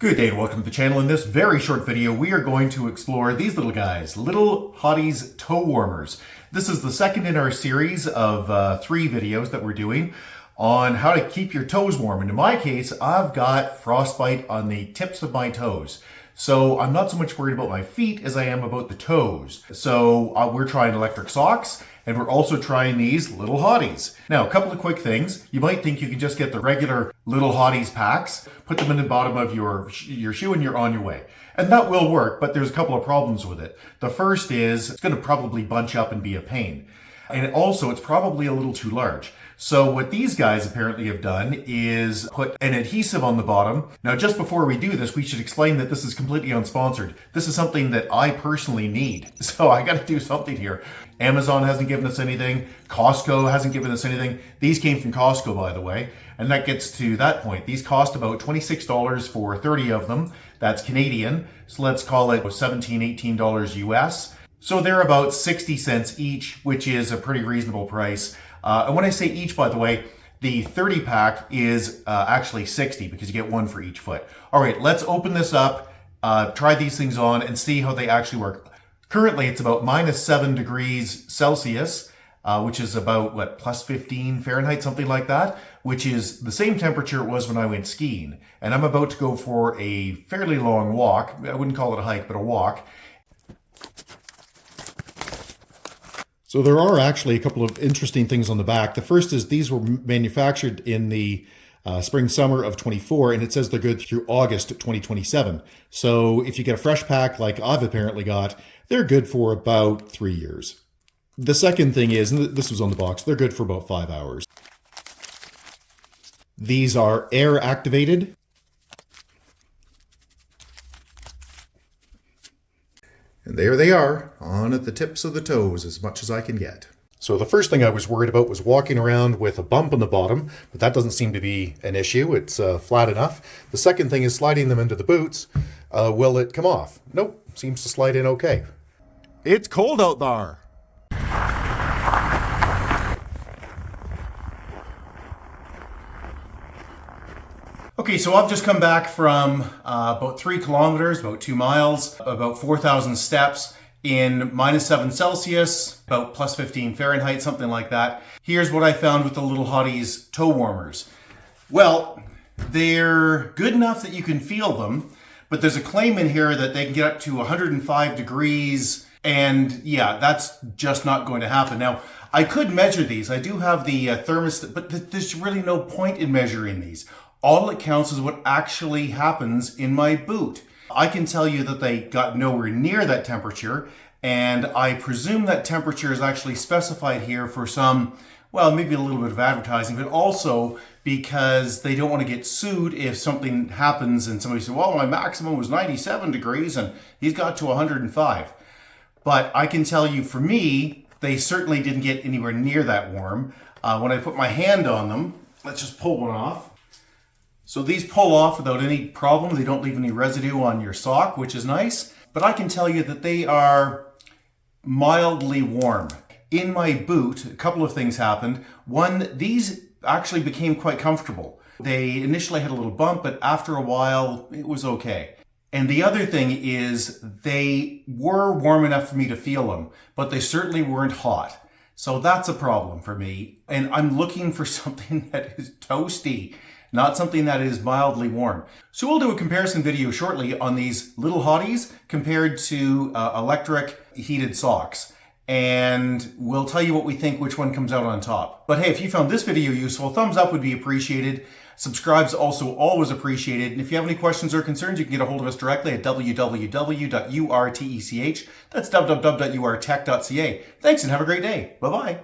Good day and welcome to the channel. In this very short video, we are going to explore these little guys, Little Hotties Toe Warmers. This is the second in our series of 3 videos that we're doing on how to keep your toes warm. And in my case, I've got frostbite on the tips of my toes. So I'm not so much worried about my feet as I am about the toes. So we're trying electric socks, and we're also trying these Little Hotties. Now, a couple of quick things. You might think you can just get the regular Little Hotties packs, put them in the bottom of your shoe, and you're on your way. And that will work, but there's a couple of problems with it. The first is it's going to probably bunch up and be a pain. And also, it's probably a little too large. So what these guys apparently have done is put an adhesive on the bottom. Now, just before we do this, we should explain that this is completely unsponsored. This is something that I personally need. So I got to do something here. Amazon hasn't given us anything. Costco hasn't given us anything. These came from Costco, by the way. And that gets to that point. These cost about $26 for 30 of them. That's Canadian. So let's call it $17, $18 US. So they're about 60 cents each, which is a pretty reasonable price. And when I say each, by the way, the 30 pack is actually 60 because you get one for each foot. All right, let's open this up, try these things on and see how they actually work. Currently, it's about -7 degrees Celsius, which is about, what, plus 15 Fahrenheit, something like that, which is the same temperature it was when I went skiing. And I'm about to go for a fairly long walk. I wouldn't call it a hike, but a walk. So there are actually a couple of interesting things on the back. The first is these were manufactured in the spring-summer of 24, and it says they're good through August 2027. So if you get a fresh pack like I've apparently got, they're good for about 3 years. The second thing is, and this was on the box, they're good for about 5 hours. These are air activated. And there they are, on at the tips of the toes as much as I can get. So the first thing I was worried about was walking around with a bump on the bottom, but that doesn't seem to be an issue. It's flat enough. The second thing is sliding them into the boots. Will it come off? Nope, seems to slide in okay. It's cold out there. Okay, so I've just come back from about 3 kilometers, about 2 miles, about 4,000 steps in -7 Celsius, about plus 15 Fahrenheit, something like that. Here's what I found with the Little Hotties Toe Warmers. Well, they're good enough that you can feel them, but there's a claim in here that they can get up to 105 degrees, and yeah, that's just not going to happen. Now, I could measure these. I do have the thermostat, but there's really no point in measuring these. All it counts is what actually happens in my boot. I can tell you that they got nowhere near that temperature, and I presume that temperature is actually specified here for some, well, maybe a little bit of advertising, but also because they don't want to get sued if something happens and somebody says, well, my maximum was 97 degrees and he's got to 105. But I can tell you, for me, they certainly didn't get anywhere near that warm. When I put my hand on them, let's just pull one off. So these pull off without any problem. They don't leave any residue on your sock, which is nice. But I can tell you that they are mildly warm. In my boot, a couple of things happened. One, these actually became quite comfortable. They initially had a little bump, but after a while, it was okay. And the other thing is they were warm enough for me to feel them, but they certainly weren't hot. So that's a problem for me. And I'm looking for something that is toasty, not something that is mildly warm. So we'll do a comparison video shortly on these Little Hotties compared to electric heated socks. And we'll tell you what we think, which one comes out on top. But hey, if you found this video useful, thumbs up would be appreciated. Subscribe's also always appreciated. And if you have any questions or concerns, you can get a hold of us directly at www.urtech. That's www.urtech.ca. Thanks and have a great day. Bye-bye.